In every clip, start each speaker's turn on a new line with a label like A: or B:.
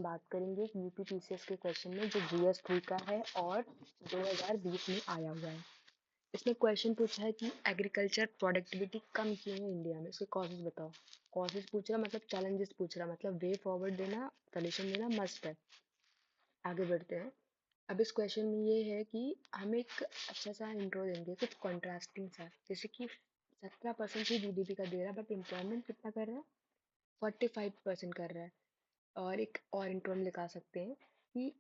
A: बात करेंगे एक यूपी पीसीएस के क्वेश्चन में जो जीएस 3 का है और 2020 में आया हुआ है। इसमें क्वेश्चन पूछा है कि एग्रीकल्चर प्रोडक्टिविटी कम क्यों है इंडिया में, इसके कॉजेज बताओ। कॉजेज पूछ रहा मतलब चैलेंजेस पूछ रहा, मतलब वे फॉरवर्ड देना, सोल्यूशन देना मस्ट है। आगे बढ़ते हैं। अब इस क्वेश्चन में ये है कि हम एक अच्छा सा इंट्रो देंगे, कुछ कॉन्ट्रास्टिंग सा, जैसे कि 17% ही जीडीपी का दे रहा है बट एम्प्लॉयमेंट कितना कर रहा है, 45% कर रहा है। और एक और इंट्रो हम लिखा सकते हैं कि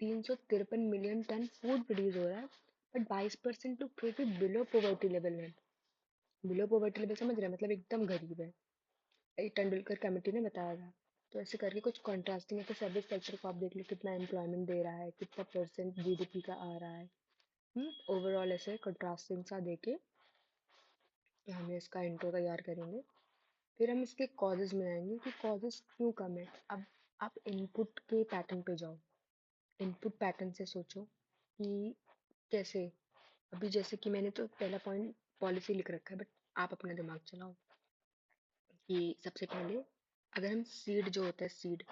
A: 353 मिलियन टन फूड प्रोड्यूस हो रहा है बट 22% लोग फिर भी बिलो पॉवर्टी लेवल में। बिलो पॉवर्टी लेवल समझ रहे हैं, मतलब एकदम गरीब है। ये तेंदुलकर कमेटी ने बताया था। तो ऐसे करके कुछ कॉन्ट्रास्टिंग है, तो सर्विस सेक्टर को आप देख लो कितना एम्प्लॉयमेंट दे रहा है, कितना परसेंट जीडीपी का आ रहा है। ओवरऑल ऐसे कंट्रास्टिंग सा देके हम इसका इंट्रो तैयार करेंगे। फिर हम इसके कॉजेज में आएंगे कि कॉजेज क्यों कम है। अब आप इनपुट के पैटर्न पे जाओ, इनपुट पैटर्न से सोचो कि कैसे। अभी जैसे कि मैंने तो पहला पॉइंट पॉलिसी लिख रखा है बट आप अपना दिमाग चलाओ कि सबसे पहले अगर हम सीड जो होता है, सीड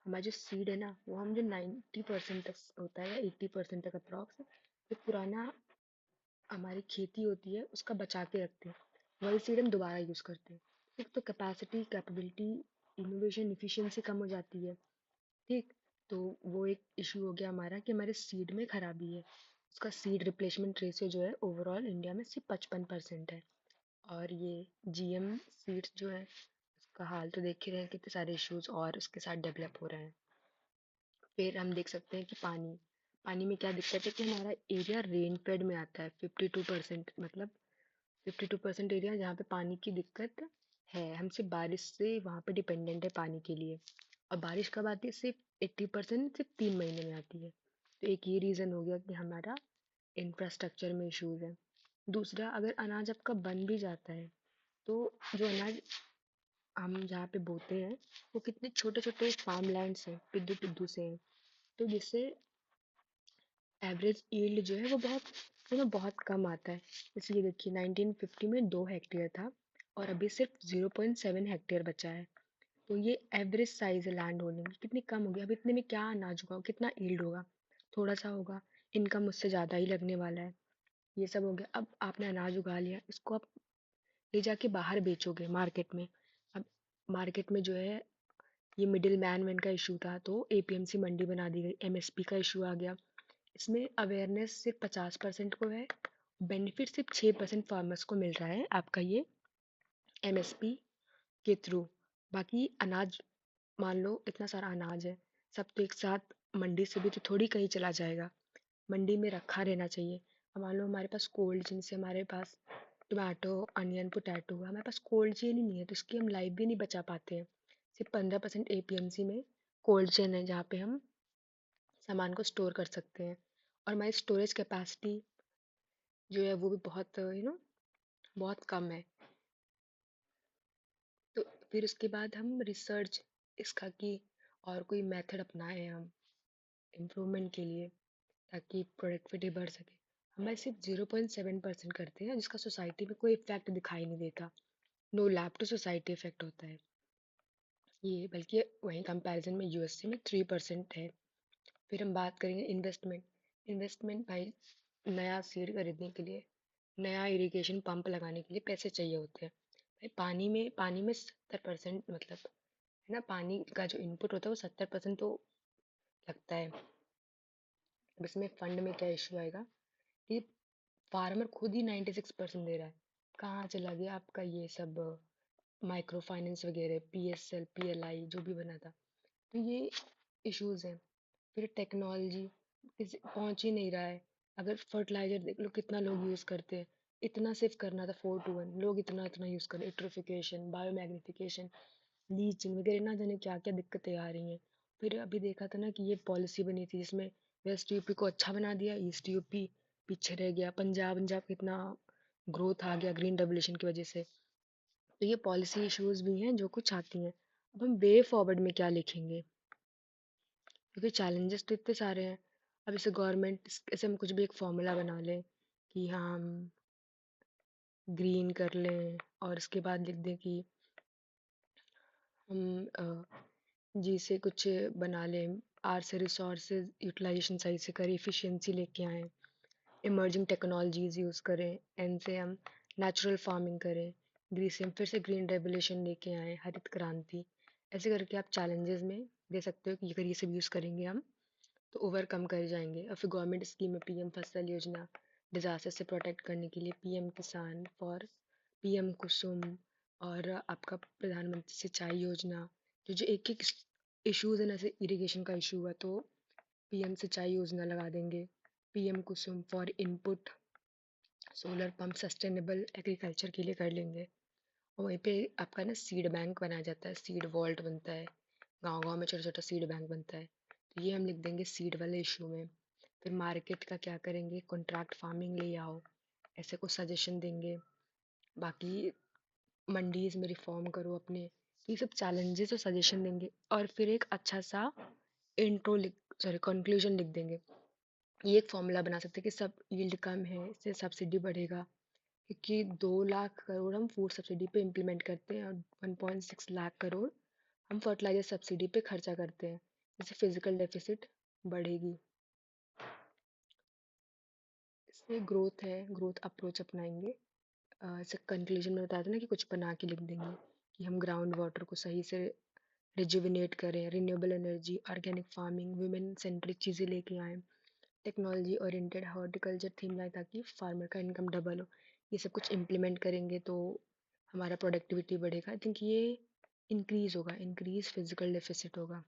A: हमारा जो सीड है ना, वो हम जो 90% तक होता है या 80% तक अप्रॉक्स, जो पुराना हमारी खेती होती है उसका बचा के रखते हैं, वही सीड हम दोबारा यूज़ करते हैं। एक तो कैपेसिटी, कैपेबिलिटी, इनोवेशन, इफिशिएंसी कम हो जाती है। ठीक, तो वो एक इशू हो गया हमारा कि हमारे सीड में खराबी है। उसका सीड रिप्लेसमेंट रेशियो जो है ओवरऑल इंडिया में सिर्फ 55% है। और ये जीएम सीड्स जो है उसका हाल तो देख ही रहे हैं, कितने सारे इश्यूज और उसके साथ डेवलप हो रहे हैं। फिर हम देख सकते हैं कि पानी, पानी में क्या दिक्कत है कि हमारा एरिया रेन फेड में आता है 52%, मतलब 52% एरिया जहाँ पे पानी की दिक्कत है। हम सिर्फ बारिश से वहाँ पे डिपेंडेंट है पानी के लिए। और बारिश कब आती है, सिर्फ 80% सिर्फ 3 महीने में आती है। तो एक ये रीज़न हो गया कि हमारा इंफ्रास्ट्रक्चर में इश्यूज है। दूसरा, अगर अनाज आपका बन भी जाता है तो जो अनाज हम जहाँ पे बोते हैं वो कितने छोटे छोटे फार्म लैंड्स हैं, पिद्दू पिद्दू से हैं। तो जिससे एवरेज यील्ड जो है वो बहुत कम आता है। इसलिए देखिए 1950 में 2 हेक्टेयर था और अभी सिर्फ 0.7 हेक्टेयर बचा है। तो ये एवरेज साइज है लैंड होल्डिंग की, कितनी कम होगी। अब इतने में क्या अनाज होगा, कितना यील्ड होगा, थोड़ा सा होगा। इनकम उससे ज़्यादा ही लगने वाला है। ये सब हो गया। अब आपने अनाज उगा लिया, इसको आप ले जाके बाहर बेचोगे मार्केट में। अब मार्केट में जो है ये मिडिल मैन वैन का इशू था, तो एपीएमसी मंडी बना दी गई, एमएसपी का इशू आ गया। इसमें अवेयरनेस सिर्फ 50% को है, बेनिफिट सिर्फ 6% फार्मर्स को मिल रहा है आपका ये एमएसपी के थ्रू। बाकी अनाज, मान लो इतना सारा अनाज है, सब तो एक साथ मंडी से भी तो थोड़ी कहीं चला जाएगा, मंडी में रखा रहना चाहिए। अब मान लो हमारे पास कोल्ड चेन से, हमारे पास टोमेटो, अनियन, पोटैटो है, हमारे पास कोल्ड चेन ही नहीं है, तो इसकी हम लाइफ भी नहीं बचा पाते हैं। सिर्फ 15% एपीएमसी में कोल्ड चेन है जहाँ पे हम सामान को स्टोर कर सकते हैं। और हमारी स्टोरेज कैपेसिटी जो है वो भी बहुत बहुत कम है। तो फिर उसके बाद हम रिसर्च इसका कि और कोई मेथड अपनाएं हम इम्प्रूवमेंट के लिए, ताकि प्रोडक्टिविटी बढ़ सके। हमारे सिर्फ 0.7% करते हैं जिसका सोसाइटी में कोई इफेक्ट दिखाई नहीं देता। No lab to society effect होता है ये, बल्कि वहीं कंपैरिजन में यूएसए में 3% है। फिर हम बात करेंगे इन्वेस्टमेंट। इन्वेस्टमेंट भाई, नया सीड खरीदने के लिए, नया इरिगेशन पंप लगाने के लिए पैसे चाहिए होते हैं। भाई पानी में 70%, मतलब है ना, पानी का जो इनपुट होता है वो 70% तो लगता है। अब इसमें फंड में क्या इशू आएगा कि फार्मर खुद ही 96% दे रहा है। कहाँ चला गया आपका ये सब माइक्रो फाइनेंस वगैरह, पीएसएल, पीएलआई जो भी बना था। तो ये इश्यूज हैं। फिर टेक्नोलॉजी किसी पहुंच ही नहीं रहा है। अगर फर्टिलाइजर देख लो कितना लोग यूज़ करते हैं, इतना सिर्फ करना था 4:1, लोग इतना इतना यूज़ कर रहे हैं। यूट्रोफिकेशन, बायोमैग्निफिकेशन, लीचिंग वगैरह, ना जाने क्या क्या दिक्कतें आ रही हैं। फिर अभी देखा था ना कि ये पॉलिसी बनी थी जिसमें वेस्ट यूपी को अच्छा बना दिया, ईस्ट यूपी पीछे रह गया। पंजाब पंजाब कितना ग्रोथ आ गया ग्रीन रेवोल्यूशन की वजह से। तो ये पॉलिसी इश्यूज भी हैं जो कुछ आती हैं। अब हम वे फॉरवर्ड में क्या लिखेंगे, क्योंकि चैलेंजेस तो इतने सारे हैं। अब इसे गवर्नमेंट, ऐसे हम कुछ भी एक फॉर्मूला बना लें कि हाँ हम ग्रीन कर लें और इसके बाद लिख दें कि हम जी से कुछ बना लें, आर से रिसोर्सेज यूटिलाइजेशन सही से करें, इफ़िशिएंसी लेके आएँ, इमर्जिंग टेक्नोलॉजीज़ यूज़ करें, एन से हम नेचुरल फार्मिंग करें, ग्री से हम फिर से ग्रीन रेवोल्यूशन लेके आएँ, हरित क्रांति। ऐसे करके आप चैलेंजेस में दे सकते हो कि अगर ये सब यूज़ करेंगे हम तो ओवरकम कर जाएंगे। और फिर गवर्नमेंट स्कीम है पीएम फसल योजना, डिजास्टर से प्रोटेक्ट करने के लिए पीएम किसान फॉर पीएम कुसुम, और आपका प्रधानमंत्री सिंचाई योजना। जो जो एक एक इश्यूज है ना, जैसे इरिगेशन का इशू है तो पीएम सिंचाई योजना लगा देंगे, PM Kusum for input, solar pump sustainable agriculture के लिए कर लेंगे। और वहीं पे आपका ना सीड बैंक बनाया जाता है, सीड वॉल्ट बनता है, गांव गांव में छोटा छोटा सीड बैंक बनता है, तो ये हम लिख देंगे सीड वाले इशू में। फिर मार्केट का क्या करेंगे, कॉन्ट्रैक्ट फार्मिंग ले आओ, ऐसे कुछ सजेशन देंगे। बाकी मंडीज में रिफॉर्म करो अपने, ये सब चैलेंजेस और सजेशन देंगे। और फिर एक अच्छा सा इंट्रो लिख, सॉरी कंक्लूजन लिख देंगे। ये एक फॉर्मूला बना सकते हैं कि सब यील्ड कम है इससे सब्सिडी बढ़ेगा, क्योंकि 2 लाख करोड़ हम फूड सब्सिडी पे इम्प्लीमेंट करते हैं और 1.6 लाख करोड़ हम फर्टिलाइजर सब्सिडी पे खर्चा करते हैं, जिससे फिजिकल डेफिसिट बढ़ेगी। इसमें ग्रोथ है, ग्रोथ अप्रोच अपनाएंगे। ऐसे कंक्लूजन में बताया था ना कि कुछ बना के लिख देंगे कि हम ग्राउंड वाटर को सही से रिजुविनेट करें, renewable energy, organic farming, women centric चीज़ें लेके आएँ, टेक्नोलॉजी ओरिएंटेड हॉर्टिकल्चर थीम लाए ताकि फार्मर का इनकम डबल हो। ये सब कुछ इम्प्लीमेंट करेंगे तो हमारा प्रोडक्टिविटी बढ़ेगा। आई थिंक ये इंक्रीज होगा, इंक्रीज फिजिकल डेफिसिट होगा।